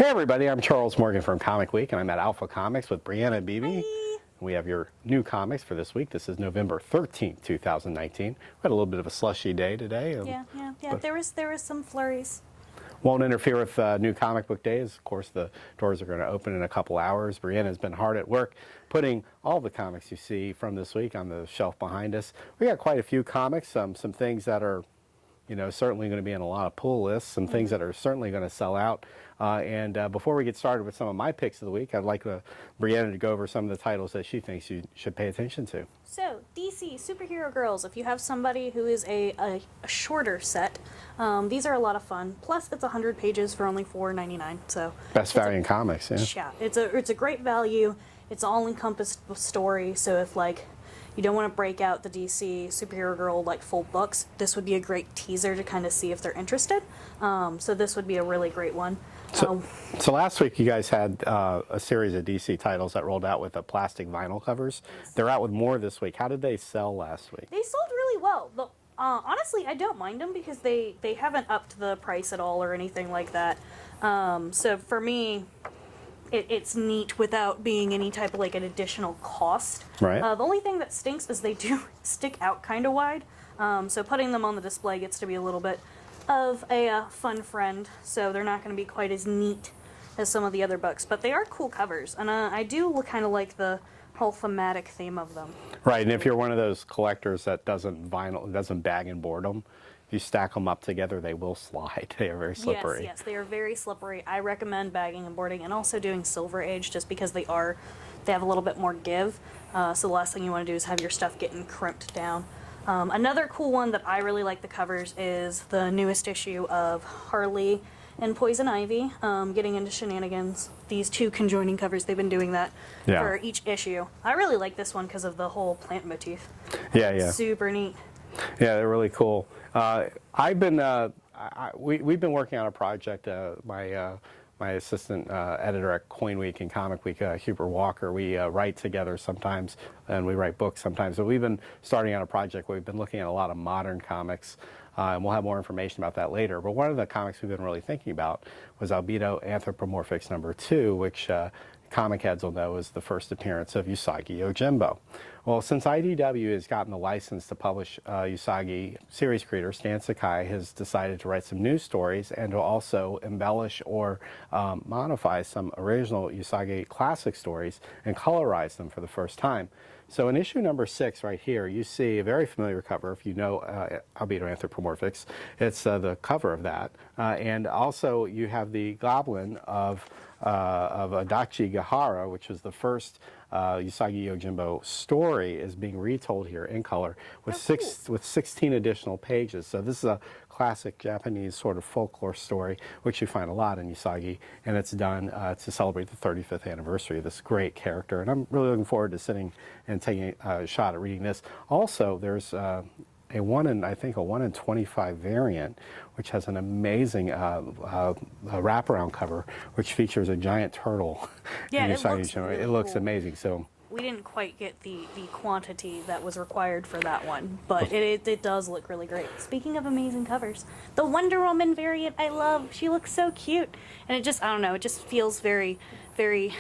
Hey everybody, I'm Charles Morgan from Comic Week, and I'm at Alpha Comics with Brianna Beebe. Hi. We have your new comics for this week. This is November 13th, 2019. We had a little bit of a slushy day today. Yeah. There was some flurries. Won't interfere with new comic book days. Of course, the doors are going to open in a couple hours. Brianna's been hard at work putting all the comics you see from this week on the shelf behind us. We got quite a few comics, some things that are certainly going to be in a lot of pull lists, some things that are certainly going to sell out. Before we get started with some of my picks of the week, I'd like Brianna to go over some of the titles that she thinks you should pay attention to. So, DC Superhero Girls, if you have somebody who is a shorter set, these are a lot of fun. Plus, it's 100 pages for only $4.99. So Best value in comics, yeah. Yeah, it's a great value. It's all-encompassed story, so if, you don't want to break out the DC Superhero Girl, full books, this would be a great teaser to kind of see if they're interested. So this would be a really great one. So last week you guys had a series of DC titles that rolled out with the plastic vinyl covers. They're out with more this week. How did they sell last week? They sold really well. Honestly, I don't mind them because they haven't upped the price at all or anything like that. So for me, it's neat without being any type of an additional cost. Right. The only thing that stinks is they do stick out kind of wide. So putting them on the display gets to be a little bit of a fun friend. So they're not going to be quite as neat as some of the other books, but they are cool covers, and I do kind of like the whole thematic theme of them. Right, and if you're one of those collectors that doesn't bag and board them, if you stack them up together, they will slide. They are very slippery. Yes, they are very slippery. I recommend bagging and boarding, and also doing Silver Age, just because they have a little bit more give. So the last thing you want to do is have your stuff getting crimped down. Another cool one that I really like the covers is the newest issue of Harley and Poison Ivy, getting into shenanigans. These two conjoining covers, they've been doing that for each issue. I really like this one because of the whole plant motif. Yeah. Super neat. Yeah, they're really cool. We've been working on a project. My assistant editor at ComicWeek and ComicWeek, Hubert Walker, we write together sometimes, and we write books sometimes. So we've been starting on a project where we've been looking at a lot of modern comics, and we'll have more information about that later. But one of the comics we've been really thinking about was Albedo Anthropomorphics #2, which comic heads will know is the first appearance of Yusagi Yojimbo. Well, since IDW has gotten the license to publish Yusagi, series creator Stan Sakai has decided to write some new stories and to also embellish or modify some original Yusagi classic stories and colorize them for the first time. So in issue number 6 right here, you see a very familiar cover, if you know Albedo Anthropomorphics. It's the cover of that. And also you have the goblin of Adachi Gahara, which was the first Yusagi Yojimbo story, is being retold here in color with 16 additional pages. So this is a classic Japanese sort of folklore story, which you find a lot in Yusagi, and it's done to celebrate the 35th anniversary of this great character. And I'm really looking forward to sitting and taking a shot at reading this. Also, there's a 1 in 25 variant, which has an amazing wraparound cover, which features a giant turtle. Yeah, it looks amazing. So we didn't quite get the quantity that was required for that one, but it does look really great. Speaking of amazing covers, the Wonder Woman variant I love. She looks so cute, and it just feels very, very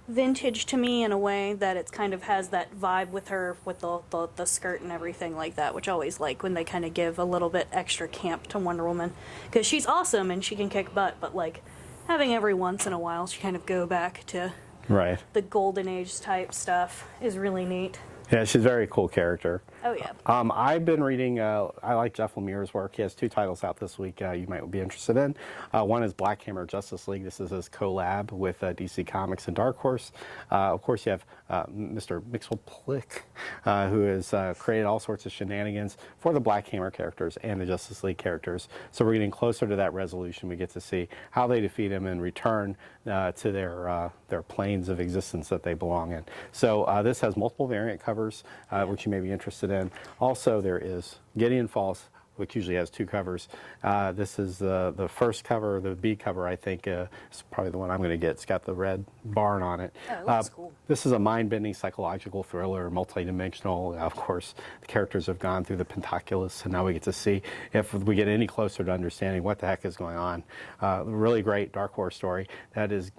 vintage to me in a way that it kind of has that vibe with her, with the skirt and everything like that, which I always like when they kind of give a little bit extra camp to Wonder Woman, because she's awesome and she can kick butt, but having every once in a while she kind of go back to the golden age type stuff is really neat. Yeah, she's a very cool character. Oh, yeah. I've been reading, I like Jeff Lemire's work. He has 2 titles out this week you might be interested in. One is Black Hammer Justice League. This is his collab with DC Comics and Dark Horse. Of course, you have Mr. Mixelplick, who has created all sorts of shenanigans for the Black Hammer characters and the Justice League characters. So we're getting closer to that resolution. We get to see how they defeat him and return to their planes of existence that they belong in. So this has multiple variant covers, which you may be interested in. Also, there is Gideon Falls which usually has 2 covers. This is the first cover, the B cover, I think, is probably the one I'm going to get. It's got the red barn on it. Oh, it looks cool. This is a mind-bending psychological thriller, multi-dimensional. Of course, the characters have gone through the Pentaculus, and now we get to see if we get any closer to understanding what the heck is going on. Really great dark horror story that is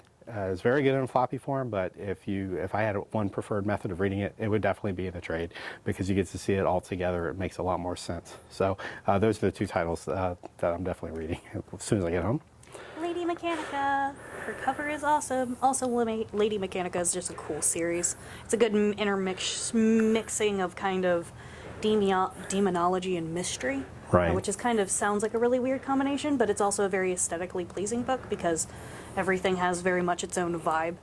very good in floppy form, but if I had one preferred method of reading it, it would definitely be in the trade, because you get to see it all together. It makes a lot more sense. So those are the 2 titles that I'm definitely reading as soon as I get home. Lady Mechanica. Her cover is awesome. Also, Lady Mechanica is just a cool series. It's a good mixing of kind of demonology and mystery. Right. Which is kind of sounds like a really weird combination, but it's also a very aesthetically pleasing book because everything has very much its own vibe.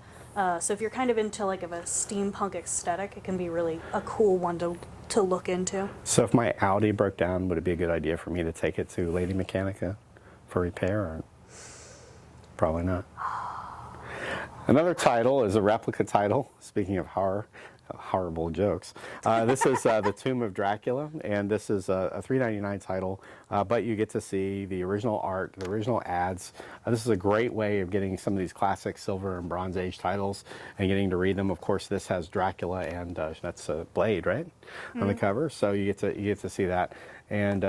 So if you're kind of into like a steampunk aesthetic, it can be really a cool one to look into. So if my Audi broke down, would it be a good idea for me to take it to Lady Mechanica for repair? Or probably not. Another title is a replica title. Speaking of horrible jokes. This is The Tomb of Dracula, and this is a $3.99 title, but you get to see the original art, the original ads. This is a great way of getting some of these classic Silver and Bronze Age titles and getting to read them. Of course, this has Dracula, and that's Blade, right, on the cover, so you get to see that. And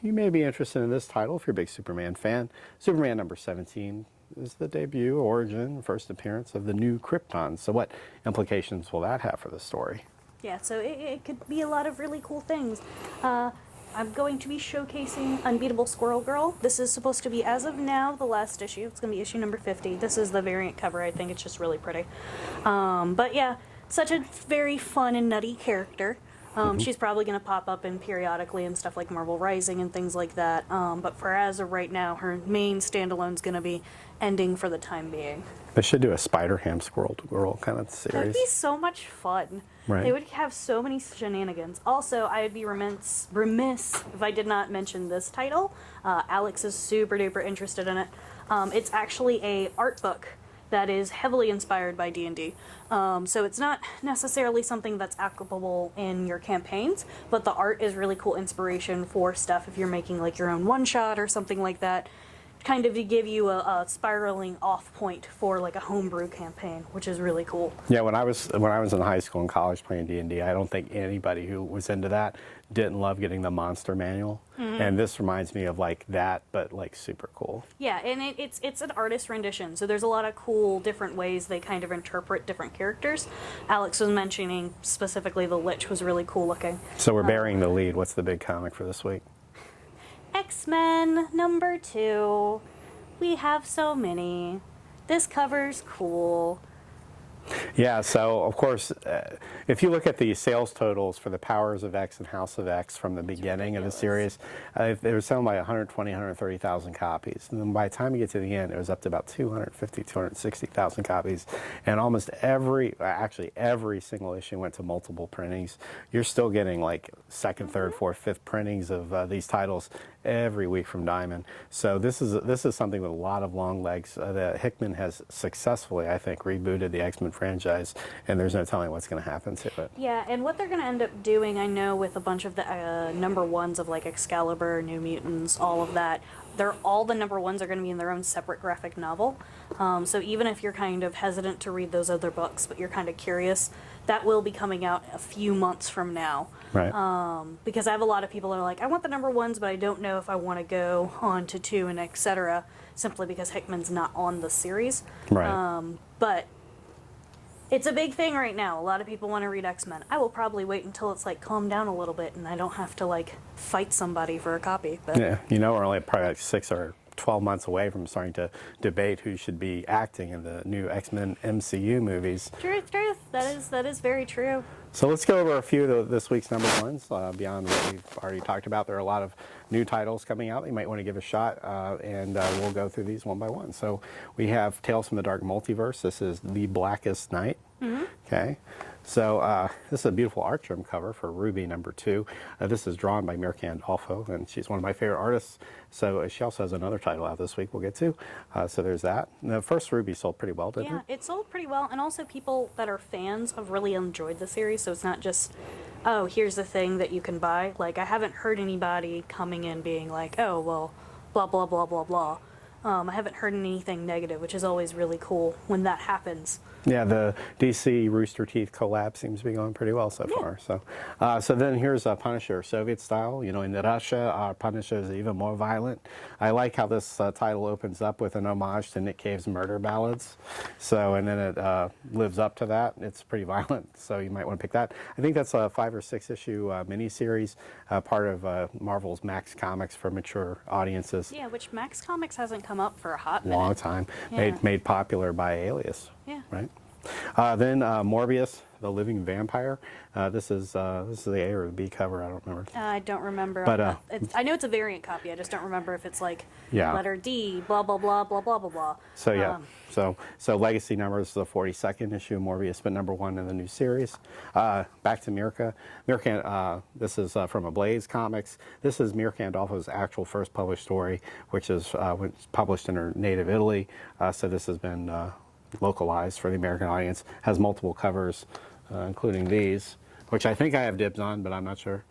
you may be interested in this title if you're a big Superman fan. Superman number 17 is the debut, origin, first appearance of the new Krypton. So what implications will that have for the story? Yeah, so it could be a lot of really cool things. I'm going to be showcasing Unbeatable Squirrel Girl. This is supposed to be, as of now, the last issue. It's going to be issue number 50. This is the variant cover. I think it's just really pretty. But yeah, such a very fun and nutty character. She's probably going to pop up in periodically and stuff like Marvel Rising and things like that. But for as of right now, her main standalone's going to be ending for the time being. They should do a Spider-Ham Squirrel Girl kind of series. That'd be so much fun. Right. They would have so many shenanigans. Also, I would be remiss if I did not mention this title. Alex is super duper interested in it. It's actually a art book that is heavily inspired by D&D. So it's not necessarily something that's applicable in your campaigns, but the art is really cool inspiration for stuff if you're making like your own one-shot or something like that, kind of to give you a spiraling off point for like a homebrew campaign, which is really cool. Yeah, when I was in high school and college playing D&D, I don't think anybody who was into that didn't love getting the monster manual. And this reminds me of like that, but like super cool. Yeah, and it's an artist rendition, so there's a lot of cool different ways they kind of interpret different characters. Alex was mentioning specifically the Lich was really cool looking. So we're burying the lead. What's the big comic for this week? X-Men number 2. We have so many. This cover's cool. Yeah, so of course, if you look at the sales totals for the Powers of X and House of X from the beginning of the series, they were selling by 120, 130,000 copies. And then by the time you get to the end, it was up to about 250, 260,000 copies. And almost every single issue went to multiple printings. You're still getting like second, third, fourth, fifth printings of these titles every week from Diamond. So this is something with a lot of long legs. That Hickman has successfully, I think, rebooted the X-Men franchise, and there's no telling what's going to happen to it. Yeah, and what they're going to end up doing, I know, with a bunch of the number ones of like Excalibur, New Mutants, all of that, all the number ones are going to be in their own separate graphic novel. So even if you're kind of hesitant to read those other books, but you're kind of curious, that will be coming out a few months from now. Right. Because I have a lot of people that are like, I want the number ones, but I don't know if I want to go on to 2 and etc. simply because Hickman's not on the series. Right. But it's a big thing right now. A lot of people want to read X-Men. I will probably wait until it's like calmed down a little bit and I don't have to like fight somebody for a copy. But yeah, we're only probably like 6 or 12 months away from starting to debate who should be acting in the new X-Men MCU movies. Truth. That is very true. So let's go over a few of this week's number ones. Beyond what we've already talked about, there are a lot of new titles coming out that you might want to give a shot, and we'll go through these one by one. So we have Tales from the Dark Multiverse. This is The Blackest Night. Okay. So this is a beautiful art trim cover for Ruby #2. This is drawn by Mirka Andolfo, and she's one of my favorite artists. So she also has another title out this week we'll get to. So there's that. And the first Ruby sold pretty well, didn't Yeah, it? it sold pretty well, and also people that are fans have really enjoyed the series, so it's not just, oh, here's the thing that you can buy. Like, I haven't heard anybody coming in being like, oh, well, blah, blah, blah, blah, blah. I haven't heard anything negative, which is always really cool when that happens. Yeah, the DC Rooster Teeth collab seems to be going pretty well so far. So then here's Punisher, Soviet style. You know, in Russia, Punisher is even more violent. I like how this title opens up with an homage to Nick Cave's Murder Ballads. So, and then it lives up to that. It's pretty violent, so you might want to pick that. I think that's a 5 or 6 issue miniseries, part of Marvel's Max Comics for mature audiences. Yeah, which Max Comics hasn't come up for a hot minute. Long time. Yeah. Made popular by Alias. Yeah. Right. Then Morbius, the Living Vampire. This is the A or the B cover. I don't remember. I don't remember. But I know it's a variant copy. I just don't remember if it's like Yeah. letter D, blah blah blah blah blah blah blah. So yeah. So Legacy numbers is the 42nd issue. Morbius, but #1 in the new series. Back to Mirka. This is from Ablaze Comics. This is Mirka Andolfo's actual first published story, which is published in her native Italy. So this has been localized for the American audience. Has multiple covers, including these, which I think I have dibs on, but I'm not sure.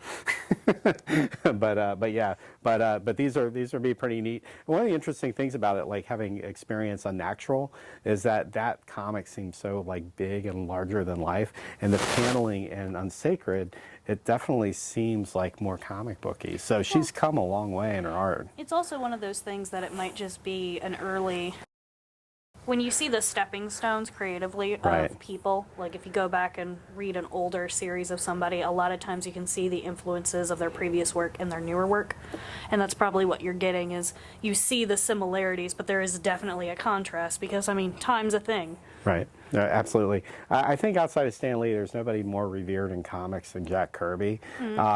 but these are be pretty neat. One of the interesting things about it, like having experience on Natural, is that comic seems so like big and larger than life, and the paneling and on Sacred, it definitely seems like more comic booky. So she's come a long way in her art. It's also one of those things that it might just be an early. When you see the stepping stones creatively Right. of people, like if you go back and read an older series of somebody, a lot of times you can see the influences of their previous work and their newer work. And that's probably what you're getting is you see the similarities, but there is definitely a contrast because, I mean, time's a thing. Right. Absolutely. I think outside of Stan Lee, there's nobody more revered in comics than Jack Kirby.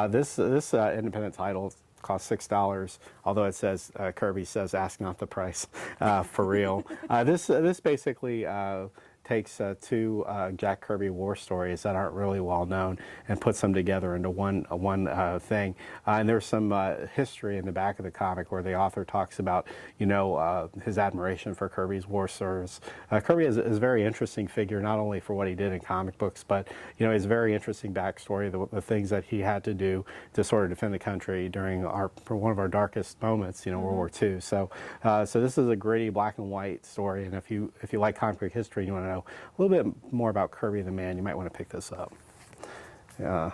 This independent title costs $6, although it says Kirby says ask not the price for real. This basically takes two Jack Kirby war stories that aren't really well known and puts them together into one thing. And there's some history in the back of the comic where the author talks about, his admiration for Kirby's war service. Kirby is a very interesting figure, not only for what he did in comic books, but his very interesting backstory, the things that he had to do to sort of defend the country during one of our darkest moments, World War II. So this is a gritty black and white story, and if you like comic book history, and you want to know a little bit more about Kirby the Man, you might want to pick this up. Yeah.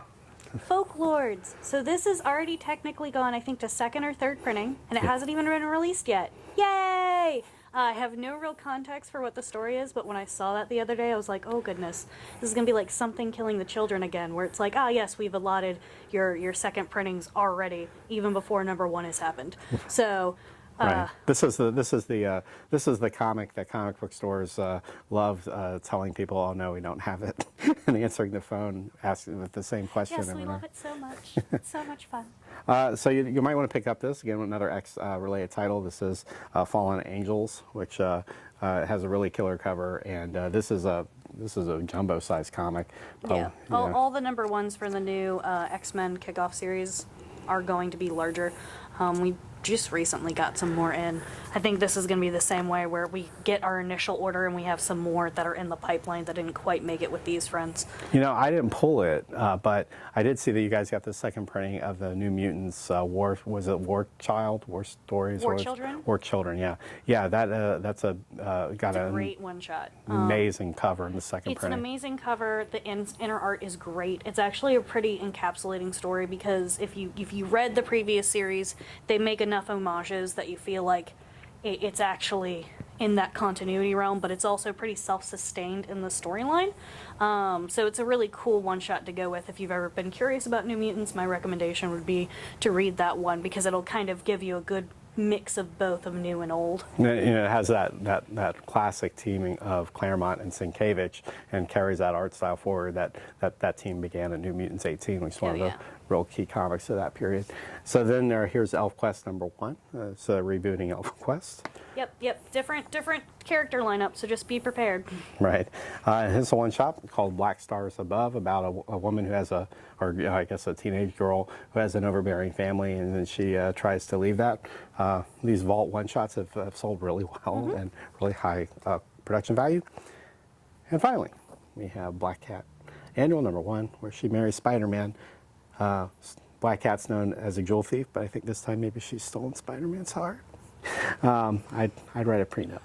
Folklores. So this is already technically gone, I think, to 2nd or 3rd printing, and it hasn't even been released yet. Yay! I have no real context for what the story is, but when I saw that the other day, I was like, oh goodness, this is going to be like Something Killing the Children again, where it's like, yes, we've allotted your second printings already, even before #1 has happened. So. Right. This is the comic that comic book stores love telling people, oh no, we don't have it, and answering the phone asking with the same question. Yes, we love it so much. It's so much fun. So you might want to pick up this again, another X-related title. This is Fallen Angels, which has a really killer cover, and this is a jumbo-sized comic. Yeah, all the #1s for the new X-Men kickoff series are going to be larger. We just recently got some more in. I think this is going to be the same way where we get our initial order and we have some more that are in the pipeline that didn't quite make it with these friends. I didn't pull it, but I did see that you guys got the second printing of the New Mutants War Stories? War Children? War Children, yeah. Yeah, that's a great one-shot. Amazing cover in the second It's printing. an amazing cover. The inner art is great. It's actually a pretty encapsulating story because if you read the previous series, they make enough homages that you feel like it's actually in that continuity realm, but it's also pretty self-sustained in the storyline. So it's a really cool one-shot to go with. If you've ever been curious about New Mutants, my recommendation would be to read that one because it'll kind of give you a good mix of both of new and old. It has that classic teaming of Claremont and Sienkiewicz and carries that art style forward that team began in New Mutants 18, which is one of the real key comics of that period. So then here's ElfQuest #1. It's rebooting ElfQuest. Yep. Different character lineup, so just be prepared. Right. Here's a one-shot called Black Stars Above, about a woman who has I guess a teenage girl who has an overbearing family, and then she tries to leave that. These Vault one-shots have sold really well and really high production value. And finally, we have Black Cat Annual #1, where she marries Spider-Man. Black Cat's known as a jewel thief, but I think this time maybe she's stolen Spider-Man's heart. I'd write a prenup.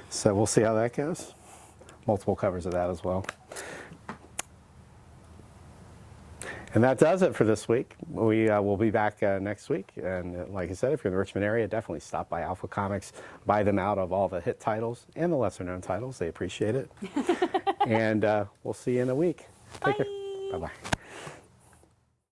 So we'll see how that goes. Multiple covers of that as well. And that does it for this week. We will be back next week. And like I said, if you're in the Richmond area, definitely stop by Alpha Comics. Buy them out of all the hit titles and the lesser known titles. They appreciate it. And we'll see you in a week. Take care. Bye-bye.